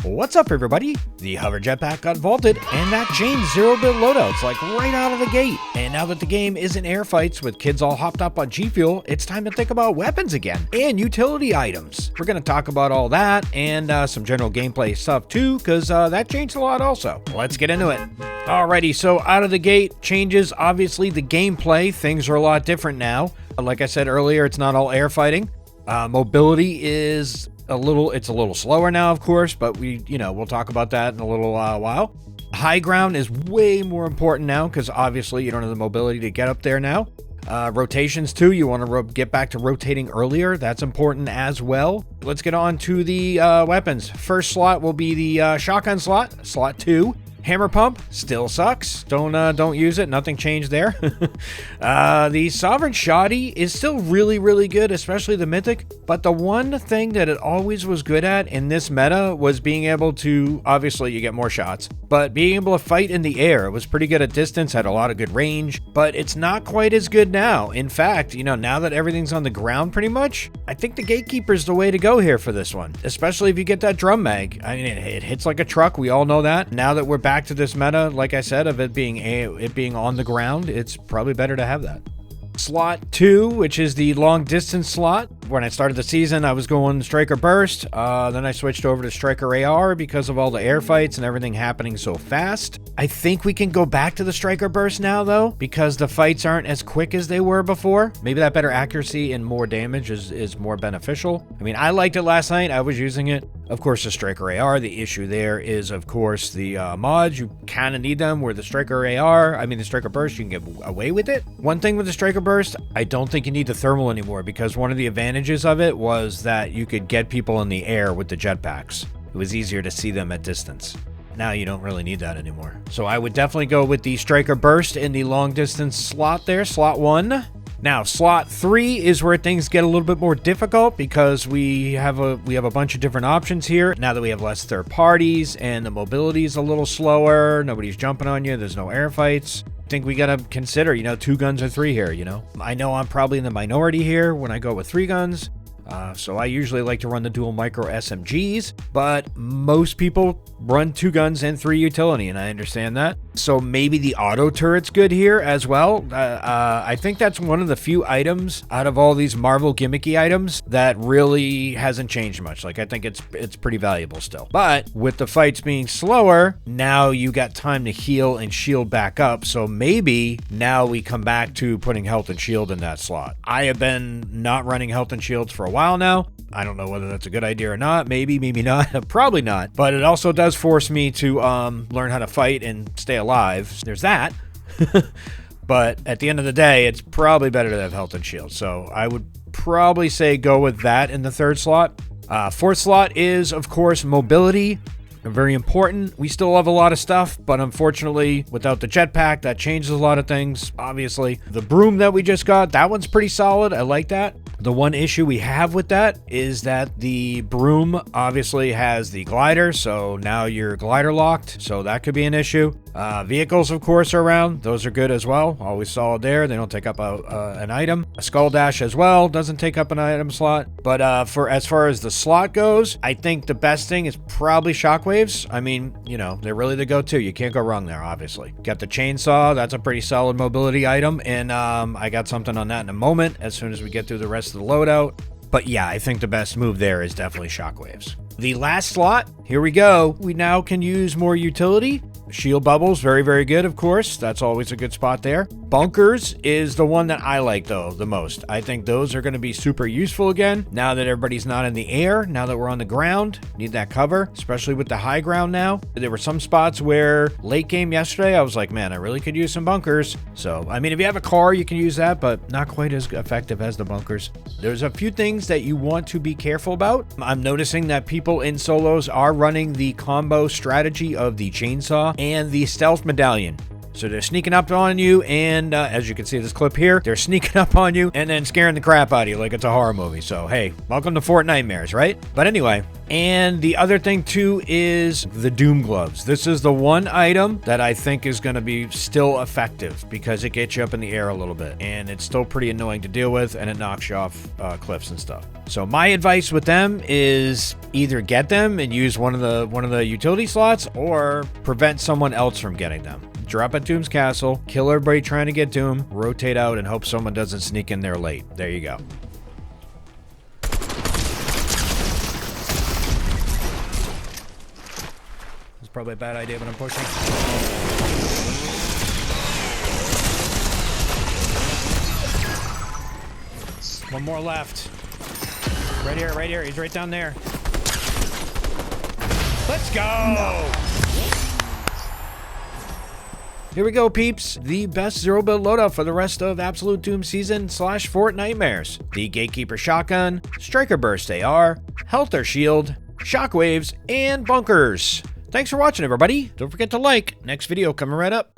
What's up, everybody? The hover jetpack got vaulted, and that changed 0-bit loadouts like right out of the gate. And now that the game isn't air fights with kids all hopped up on G Fuel, it's time to think about weapons again and utility items. We're going to talk about all that and some general gameplay stuff too, because that changed a lot also. Let's get into it. Alrighty, so out of the gate changes. Obviously, the gameplay, things are a lot different now. Like I said earlier, it's not all air fighting. Mobility is it's a little slower now, of course, but we'll talk about that in a little while. High ground is way more important now because obviously you don't have the mobility to get up there now. Rotations too, you want to get back to rotating earlier. That's important as well. Let's get on to the weapons. First slot will be the shotgun slot, slot 2. Hammer pump still sucks. Don't use it. Nothing changed there. The Sovereign Shoddy is still really, really good, especially the Mythic. But the one thing that it always was good at in this meta was being able to, obviously you get more shots, but being able to fight in the air. It was pretty good at distance, had a lot of good range, but it's not quite as good now. In fact, now that everything's on the ground pretty much, I think the Gatekeeper's the way to go here for this one, especially if you get that drum mag. I mean, it hits like a truck. We all know that. Now that we're back to this meta, like I said, of it being on the ground, it's probably better to have that. Slot 2, which is the long distance slot. When I started the season, I was going Striker Burst. Then I switched over to Striker AR because of all the air fights and everything happening so fast. I think we can go back to the Striker Burst now, though, because the fights aren't as quick as they were before. Maybe that better accuracy and more damage is more beneficial. I mean, I liked it last night. I was using it. Of course, the Striker AR, the issue there is, of course, the mods. You kind of need them, where the Striker the Striker Burst, you can get away with it. One thing with the Striker Burst, I don't think you need the thermal anymore, because one of the advantages of it was that you could get people in the air with the jetpacks. It was easier to see them at distance. Now you don't really need that anymore. So I would definitely go with the Striker Burst in the long distance slot there, slot 1. Now, slot 3 is where things get a little bit more difficult because we have a bunch of different options here. Now that we have less third parties and the mobility is a little slower, nobody's jumping on you, there's no air fights. I think we gotta consider, 2 guns or 3 here, I know I'm probably in the minority here when I go with 3 guns. So I usually like to run the dual micro SMGs, but most people run 2 guns and 3 utility, and I understand that. So maybe the auto turret's good here as well. I think that's one of the few items out of all these Marvel gimmicky items that really hasn't changed much. Like, I think it's pretty valuable still. But with the fights being slower, now you got time to heal and shield back up. So maybe now we come back to putting health and shield in that slot. I have been not running health and shields for a while now. I don't know whether that's a good idea or not. Maybe not. Probably not. But it also does force me to learn how to fight and stay alive. There's that. But at the end of the day, it's probably better to have health and shield. So I would probably say go with that in the 3rd slot. 4th slot is, of course, mobility. Very important. We still have a lot of stuff, but unfortunately, without the jetpack, that changes a lot of things, obviously. The broom that we just got, that one's pretty solid. I like that. The one issue we have with that is that the broom obviously has the glider, so now you're glider locked, so that could be an issue. Vehicles, of course, are around. Those are good as well. Always solid there. They don't take up an item. A skull dash as well doesn't take up an item slot. But as far as the slot goes, I think the best thing is probably shockwaves. I mean, they're really the go-to. You can't go wrong there, obviously. Got the chainsaw. That's a pretty solid mobility item. And I got something on that in a moment as soon as we get through the rest of the loadout. But yeah, I think the best move there is definitely shockwaves. The last slot, here we go. We now can use more utility. Shield bubbles, very, very good, of course. That's always a good spot there. Bunkers is the one that I like, though, the most. I think those are going to be super useful again. Now that everybody's not in the air, now that we're on the ground, need that cover, especially with the high ground now. There were some spots where late game yesterday, I was like, man, I really could use some bunkers. So, I mean, if you have a car, you can use that, but not quite as effective as the bunkers. There's a few things that you want to be careful about. I'm noticing that people in solos are running the combo strategy of the chainsaw and the stealth medallion. So they're sneaking up on you, and as you can see this clip here, they're sneaking up on you and then scaring the crap out of you like it's a horror movie. So hey, welcome to Fortnite, right? But anyway, and the other thing too is the Doom gloves. This is the one item that I think is going to be still effective because it gets you up in the air a little bit, and it's still pretty annoying to deal with, and it knocks you off cliffs and stuff. So my advice with them is either get them and use one of the utility slots, or prevent someone else from getting them. Drop at Doom's castle, kill everybody trying to get Doom, rotate out, and hope someone doesn't sneak in there late. There you go. It's probably a bad idea when I'm pushing. One more left. Right here, right here. He's right down there. Let's go! No. Here we go, peeps. The best zero-build loadout for the rest of Absolute Doom Season / Fortnitemares. The Gatekeeper Shotgun, Striker Burst AR, Health or Shield, Shockwaves, and Bunkers. Thanks for watching, everybody. Don't forget to like. Next video coming right up.